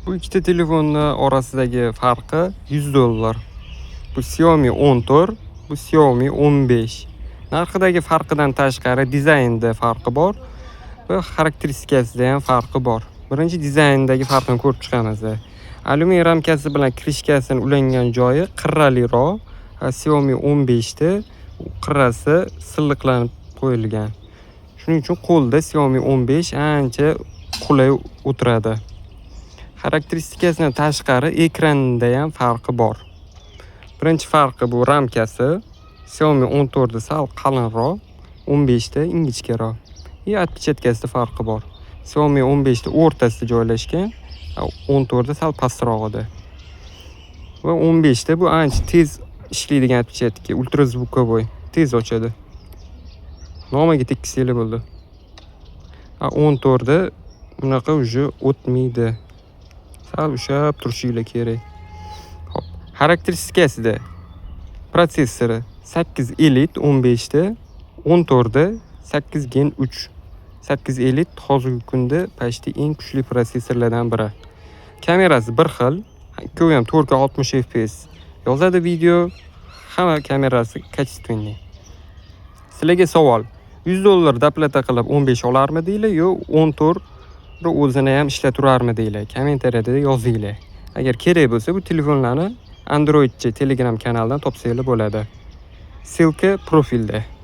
Bu ikkita telefonni orasidagi farqi $100. Bu Xiaomi 14, bu Xiaomi 15. Narxidagi farqidan tashqari dizaynda farqi bor va xarakteristikasida ham farqi bor. Birinchi dizayndagi farqini ko'rib chiqamiz. Alyuminiy ramkasi bilan krishkasini ulangan joyi qirraliroq. Xiaomi 15 da qirrasi silliqlanib qo'yilgan. Shuning uchun qo'lda Xiaomi 15 ancha qulay o'tiradi. Xarakteristikasidan tashqari ekranda ham farqi bor. Birinchi farqi bu ramkasi. Xiaomi 14 da sal qalinroq, 15 da ingichkaroq. Отпечаткasida farqi bor. Xiaomi 15 da o'rtasida joylashgan, 14 da sal pastroqida. Va 15 da bu ancha tez ishlaydigan отпечатка, ultrazvukovoy, tez ochadi. Nomiga tekkizsanglar bo'ldi. 14 da bunaqa уже o'tmaydi. Sal ushab turishinglar kerak. Xo'p, xarakteristikasida protsessori 8 Elite 15 da, 14 da 8 Gen 3. 8 Elite hozirgi kunda почти eng kuchli protsessorlardan biri. Kamerasi bir xil, ikkovi ham 4K 60 FPS yozadi video, hamma kamerasi качественный. Sizlarga savol: $100 doplata qilib 15 olarmidinglar yo 14 o'zini ham ishlaturarmi deylar. Kommentariyada yozinglar. Agar kerak bo'lsa bu telefonlarni Androidcha Telegram kanalidan topsanglar bo'ladi. Ссылка profilda.